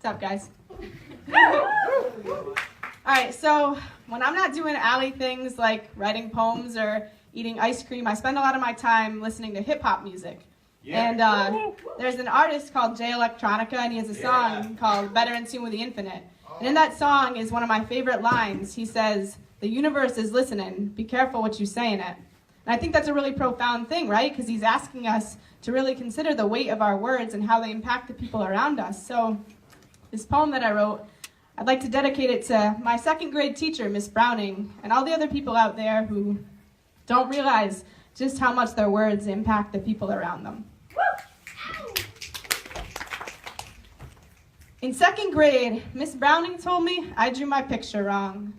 up, guys? All right, so when I'm not doing alley things like writing poems or eating ice cream, I spend a lot of my time listening to hip-hop music. Yeah. And there's an artist called Jay Electronica, and he has a song called Better in Tune with the Infinite. And in that song is one of my favorite lines. He says, "The universe is listening. Be careful what you say in it." And I think that's a really profound thing, right? Because he's asking us to really consider the weight of our words and how they impact the people around us. So this poem that I wrote, I'd like to dedicate it to my second grade teacher, Miss Browning, and all the other people out there who don't realize just how much their words impact the people around them. In second grade, Miss Browning told me I drew my picture wrong.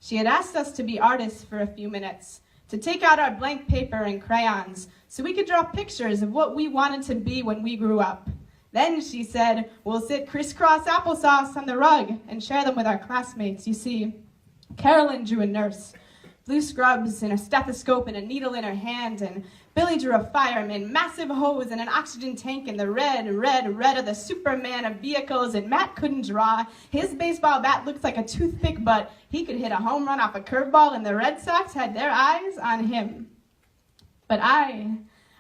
She had asked us to be artists for a few minutes, to take out our blank paper and crayons so we could draw pictures of what we wanted to be when we grew up. Then she said, we'll sit crisscross applesauce on the rug and share them with our classmates. You see, Carolyn drew a nurse, blue scrubs and a stethoscope and a needle in her hand, and Billy drew a fireman, massive hose and an oxygen tank, and the red of the Superman of vehicles, and Matt couldn't draw. His baseball bat looked like a toothpick, but he could hit a home run off a curveball, and the Red Sox had their eyes on him. But I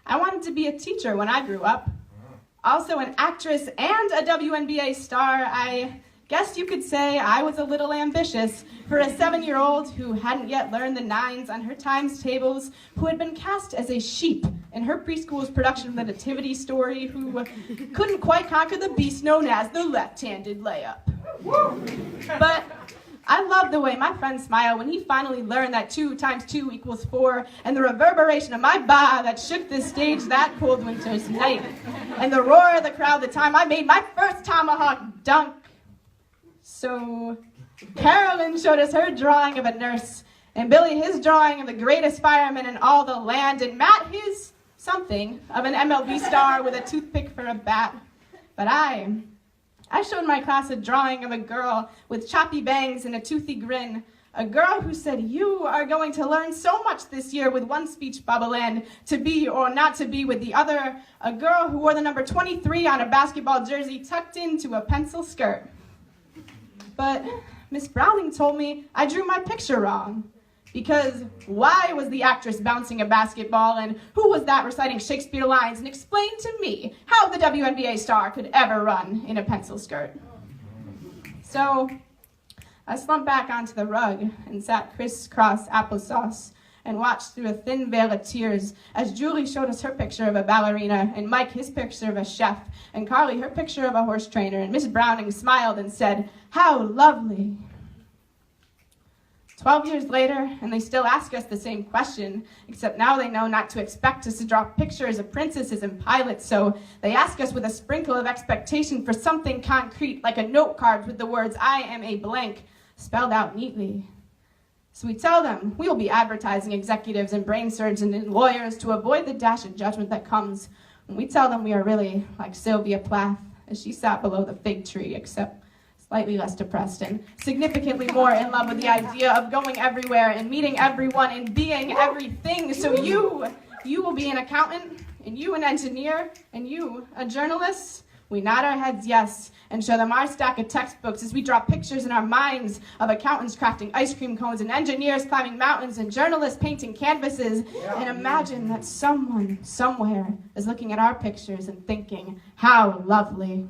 wanted to be a teacher when I grew up. Also an actress and a WNBA star. I guess you could say I was a little ambitious for a 7-year-old who hadn't yet learned the nines on her times tables, who had been cast as a sheep in her preschool's production of the Nativity Story, who couldn't quite conquer the beast known as the left-handed layup. But I love the way my friend smiled when he finally learned that 2 times 2 equals 4, and the reverberation of my ba that shook the stage that cold winter's night, and the roar of the crowd the time I made my first tomahawk dunk. So Carolyn showed us her drawing of a nurse, and Billy his drawing of the greatest fireman in all the land, and Matt his something of an MLB star with a toothpick for a bat. But I showed my class a drawing of a girl with choppy bangs and a toothy grin, a girl who said, you are going to learn so much this year with one speech bubble and to be or not to be with the other, a girl who wore the number 23 on a basketball jersey tucked into a pencil skirt. But Miss Browning told me I drew my picture wrong. Because why was the actress bouncing a basketball, and who was that reciting Shakespeare lines, and explain to me how the WNBA star could ever run in a pencil skirt? So I slumped back onto the rug and sat crisscross applesauce and watched through a thin veil of tears as Julie showed us her picture of a ballerina, and Mike his picture of a chef, and Carly her picture of a horse trainer, and Miss Browning smiled and said, how lovely. 12 years later, and they still ask us the same question, except now they know not to expect us to draw pictures of princesses and pilots, so they ask us with a sprinkle of expectation for something concrete, like a note card with the words, I am a blank, spelled out neatly. So we tell them we will be advertising executives and brain surgeons and lawyers to avoid the dash of judgment that comes when we tell them we are really like Sylvia Plath as she sat below the fig tree, except slightly less depressed and significantly more in love with the idea of going everywhere and meeting everyone and being everything. So you will be an accountant, and you an engineer, and you a journalist. We nod our heads yes, and show them our stack of textbooks as we draw pictures in our minds of accountants crafting ice cream cones and engineers climbing mountains and journalists painting canvases, and imagine that someone somewhere is looking at our pictures and thinking, how lovely.